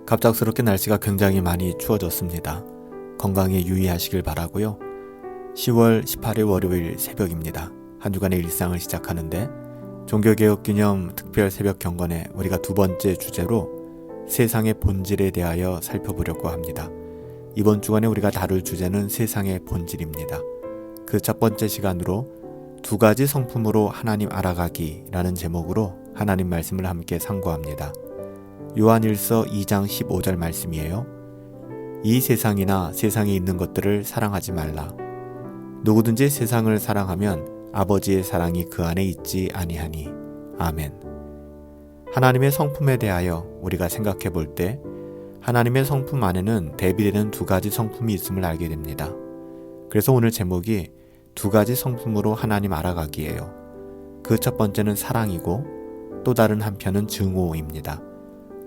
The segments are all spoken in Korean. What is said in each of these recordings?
갑작스럽게 날씨가 굉장히 많이 추워졌습니다. 건강에 유의하시길 바라고요. 10월 18일 월요일 새벽입니다. 한 주간의 일상을 시작하는데 종교개혁 기념 특별 새벽 경건에 우리가 두 번째 주제로 세상의 본질에 대하여 살펴보려고 합니다. 이번 주간에 우리가 다룰 주제는 세상의 본질입니다. 그 첫 번째 시간으로 두 가지 성품으로 하나님 알아가기라는 제목으로 하나님 말씀을 함께 상고합니다. 요한일서 2장 15절 말씀이에요. 이 세상이나 세상에 있는 것들을 사랑하지 말라. 누구든지 세상을 사랑하면 아버지의 사랑이 그 안에 있지 아니하니. 아멘. 하나님의 성품에 대하여 우리가 생각해 볼 때 하나님의 성품 안에는 대비되는 두 가지 성품이 있음을 알게 됩니다. 그래서 오늘 제목이 두 가지 성품으로 하나님 알아가기예요. 그 첫 번째는 사랑이고 또 다른 한편은 증오입니다.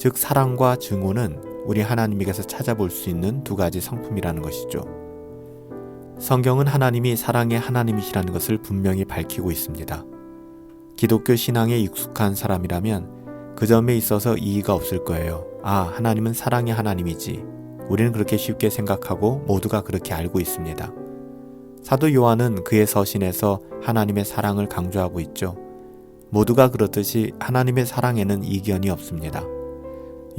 즉 사랑과 증오는 우리 하나님에게서 찾아볼 수 있는 두 가지 성품이라는 것이죠. 성경은 하나님이 사랑의 하나님이시라는 것을 분명히 밝히고 있습니다. 기독교 신앙에 익숙한 사람이라면 그 점에 있어서 이의가 없을 거예요. 아, 하나님은 사랑의 하나님이지. 우리는 그렇게 쉽게 생각하고 모두가 그렇게 알고 있습니다. 사도 요한은 그의 서신에서 하나님의 사랑을 강조하고 있죠. 모두가 그렇듯이 하나님의 사랑에는 이견이 없습니다.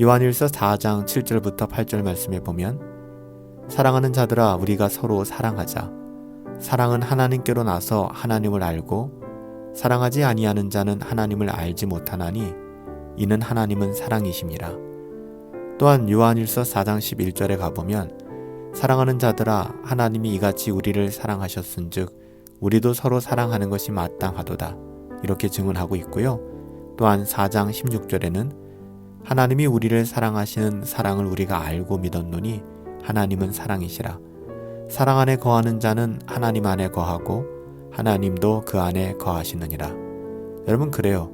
요한일서 4장 7절부터 8절 말씀에 보면 사랑하는 자들아 우리가 서로 사랑하자. 사랑은 하나님께로 나서 하나님을 알고 사랑하지 아니하는 자는 하나님을 알지 못하나니 이는 하나님은 사랑이심이라. 또한 요한일서 4장 11절에 가보면 사랑하는 자들아 하나님이 이같이 우리를 사랑하셨은즉 우리도 서로 사랑하는 것이 마땅하도다. 이렇게 증언하고 있고요. 또한 4장 16절에는 하나님이 우리를 사랑하시는 사랑을 우리가 알고 믿었노니 하나님은 사랑이시라. 사랑 안에 거하는 자는 하나님 안에 거하고 하나님도 그 안에 거하시느니라. 여러분 그래요.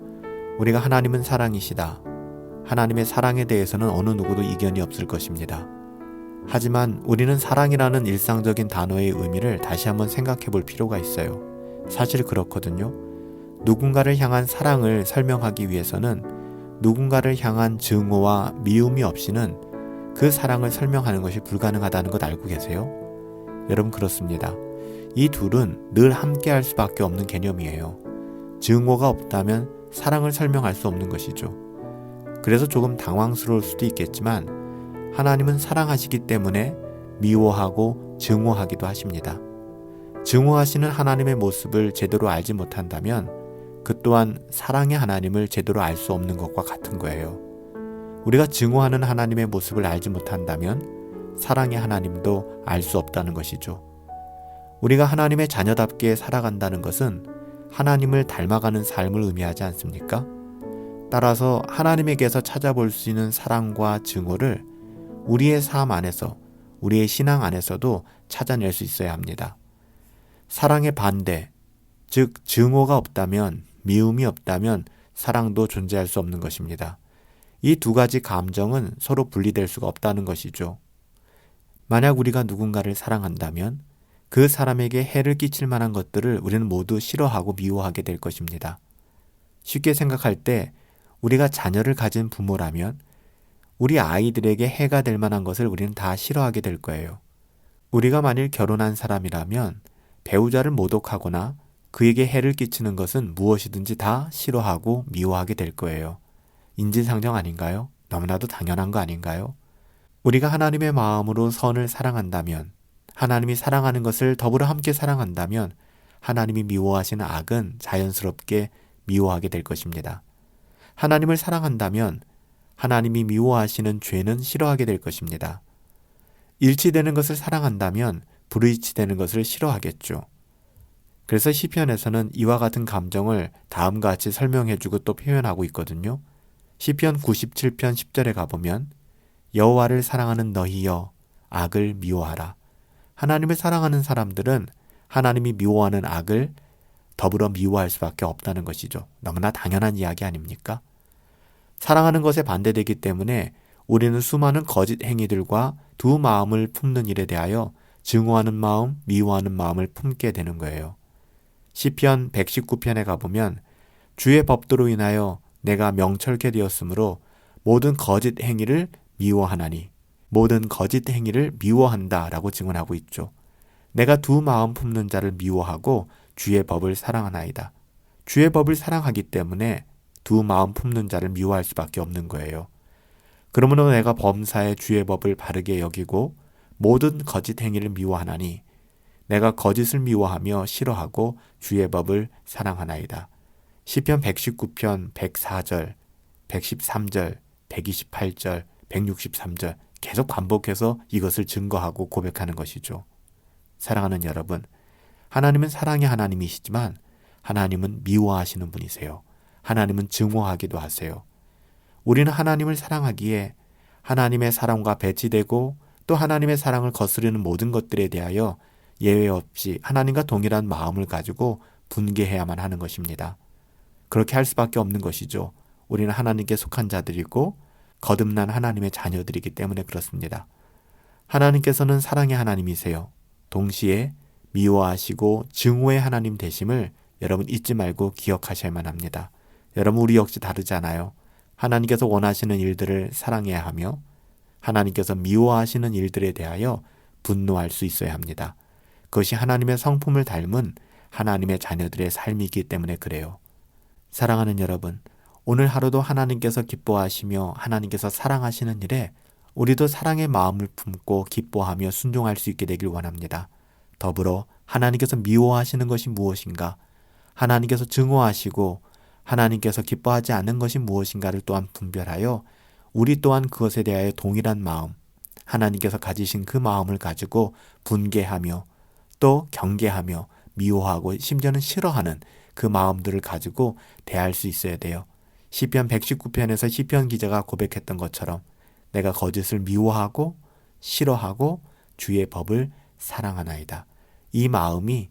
우리가 하나님은 사랑이시다. 하나님의 사랑에 대해서는 어느 누구도 이견이 없을 것입니다. 하지만 우리는 사랑이라는 일상적인 단어의 의미를 다시 한번 생각해 볼 필요가 있어요. 사실 그렇거든요. 누군가를 향한 사랑을 설명하기 위해서는 누군가를 향한 증오와 미움이 없이는 그 사랑을 설명하는 것이 불가능하다는 것 알고 계세요? 여러분 그렇습니다. 이 둘은 늘 함께 할 수밖에 없는 개념이에요. 증오가 없다면 사랑을 설명할 수 없는 것이죠. 그래서 조금 당황스러울 수도 있겠지만 하나님은 사랑하시기 때문에 미워하고 증오하기도 하십니다. 증오하시는 하나님의 모습을 제대로 알지 못한다면 그 또한 사랑의 하나님을 제대로 알 수 없는 것과 같은 거예요. 우리가 증오하는 하나님의 모습을 알지 못한다면 사랑의 하나님도 알 수 없다는 것이죠. 우리가 하나님의 자녀답게 살아간다는 것은 하나님을 닮아가는 삶을 의미하지 않습니까? 따라서 하나님에게서 찾아볼 수 있는 사랑과 증오를 우리의 삶 안에서, 우리의 신앙 안에서도 찾아낼 수 있어야 합니다. 사랑의 반대, 즉 증오가 없다면, 미움이 없다면 사랑도 존재할 수 없는 것입니다. 이 두 가지 감정은 서로 분리될 수가 없다는 것이죠. 만약 우리가 누군가를 사랑한다면 그 사람에게 해를 끼칠 만한 것들을 우리는 모두 싫어하고 미워하게 될 것입니다. 쉽게 생각할 때 우리가 자녀를 가진 부모라면 우리 아이들에게 해가 될 만한 것을 우리는 다 싫어하게 될 거예요. 우리가 만일 결혼한 사람이라면 배우자를 모독하거나 그에게 해를 끼치는 것은 무엇이든지 다 싫어하고 미워하게 될 거예요. 인지상정 아닌가요? 너무나도 당연한 거 아닌가요? 우리가 하나님의 마음으로 선을 사랑한다면, 하나님이 사랑하는 것을 더불어 함께 사랑한다면 하나님이 미워하시는 악은 자연스럽게 미워하게 될 것입니다. 하나님을 사랑한다면 하나님이 미워하시는 죄는 싫어하게 될 것입니다. 일치되는 것을 사랑한다면 불일치되는 것을 싫어하겠죠. 그래서 시편에서는 이와 같은 감정을 다음과 같이 설명해주고 또 표현하고 있거든요. 시편 97편 10절에 가보면 여호와를 사랑하는 너희여 악을 미워하라. 하나님을 사랑하는 사람들은 하나님이 미워하는 악을 더불어 미워할 수밖에 없다는 것이죠. 너무나 당연한 이야기 아닙니까? 사랑하는 것에 반대되기 때문에 우리는 수많은 거짓 행위들과 두 마음을 품는 일에 대하여 증오하는 마음, 미워하는 마음을 품게 되는 거예요. 시편 119편에 가보면 주의 법도로 인하여 내가 명철케 되었으므로 모든 거짓 행위를 미워하나니 모든 거짓 행위를 미워한다라고 증언하고 있죠. 내가 두 마음 품는 자를 미워하고 주의 법을 사랑하나이다. 주의 법을 사랑하기 때문에 두 마음 품는 자를 미워할 수밖에 없는 거예요. 그러므로 내가 범사에 주의 법을 바르게 여기고 모든 거짓 행위를 미워하나니 내가 거짓을 미워하며 싫어하고 주의 법을 사랑하나이다. 시편 119편 104절, 113절, 128절, 163절 계속 반복해서 이것을 증거하고 고백하는 것이죠. 사랑하는 여러분, 하나님은 사랑의 하나님이시지만 하나님은 미워하시는 분이세요. 하나님은 증오하기도 하세요. 우리는 하나님을 사랑하기에 하나님의 사랑과 배치되고 또 하나님의 사랑을 거스르는 모든 것들에 대하여 예외 없이 하나님과 동일한 마음을 가지고 분개해야만 하는 것입니다. 그렇게 할 수밖에 없는 것이죠. 우리는 하나님께 속한 자들이고 거듭난 하나님의 자녀들이기 때문에 그렇습니다. 하나님께서는 사랑의 하나님이세요. 동시에 미워하시고 증오의 하나님 되심을 여러분 잊지 말고 기억하셔야만 합니다. 여러분, 우리 역시 다르잖아요. 하나님께서 원하시는 일들을 사랑해야 하며 하나님께서 미워하시는 일들에 대하여 분노할 수 있어야 합니다. 그것이 하나님의 성품을 닮은 하나님의 자녀들의 삶이기 때문에 그래요. 사랑하는 여러분, 오늘 하루도 하나님께서 기뻐하시며 하나님께서 사랑하시는 일에 우리도 사랑의 마음을 품고 기뻐하며 순종할 수 있게 되길 원합니다. 더불어 하나님께서 미워하시는 것이 무엇인가, 하나님께서 증오하시고 하나님께서 기뻐하지 않는 것이 무엇인가를 또한 분별하여 우리 또한 그것에 대하여 동일한 마음, 하나님께서 가지신 그 마음을 가지고 분개하며 또 경계하며 미워하고 심지어는 싫어하는 그 마음들을 가지고 대할 수 있어야 돼요. 시편 119편에서 시편 기자가 고백했던 것처럼 내가 거짓을 미워하고 싫어하고 주의 법을 사랑하나이다. 이 마음이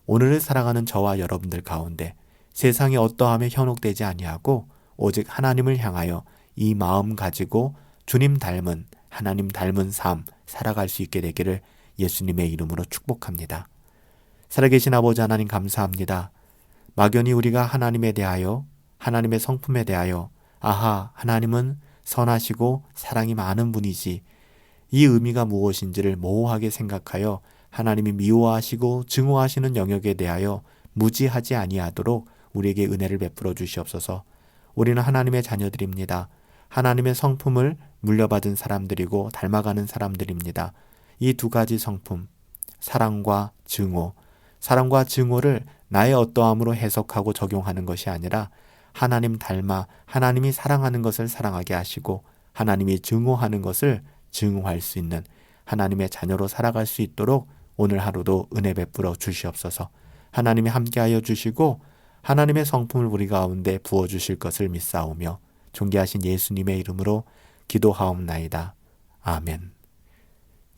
오늘을 살아가는 저와 여러분들 가운데 세상에 어떠함에 현혹되지 아니하고 오직 하나님을 향하여 이 마음 가지고 주님 닮은 하나님 닮은 삶 살아갈 수 있게 되기를 예수님의 이름으로 축복합니다. 살아계신 아버지 하나님 감사합니다. 막연히 우리가 하나님에 대하여 하나님의 성품에 대하여 아하, 하나님은 선하시고 사랑이 많은 분이지, 이 의미가 무엇인지를 모호하게 생각하여 하나님이 미워하시고 증오하시는 영역에 대하여 무지하지 아니하도록 우리에게 은혜를 베풀어 주시옵소서. 우리는 하나님의 자녀들입니다. 하나님의 성품을 물려받은 사람들이고 닮아가는 사람들입니다. 이 두 가지 성품, 사랑과 증오를 나의 어떠함으로 해석하고 적용하는 것이 아니라 하나님 닮아 하나님이 사랑하는 것을 사랑하게 하시고 하나님이 증오하는 것을 증오할 수 있는 하나님의 자녀로 살아갈 수 있도록 오늘 하루도 은혜 베풀어 주시옵소서. 하나님이 함께하여 주시고 하나님의 성품을 우리 가운데 부어주실 것을 믿사오며 존귀하신 예수님의 이름으로 기도하옵나이다. 아멘.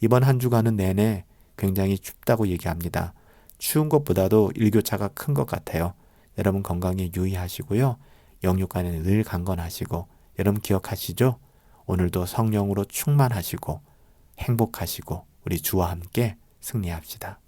이번 한 주간은 내내 굉장히 춥다고 얘기합니다. 추운 것보다도 일교차가 큰 것 같아요. 여러분 건강에 유의하시고요. 영육간에 늘 강건하시고, 여러분 기억하시죠? 오늘도 성령으로 충만하시고 행복하시고 우리 주와 함께 승리합시다.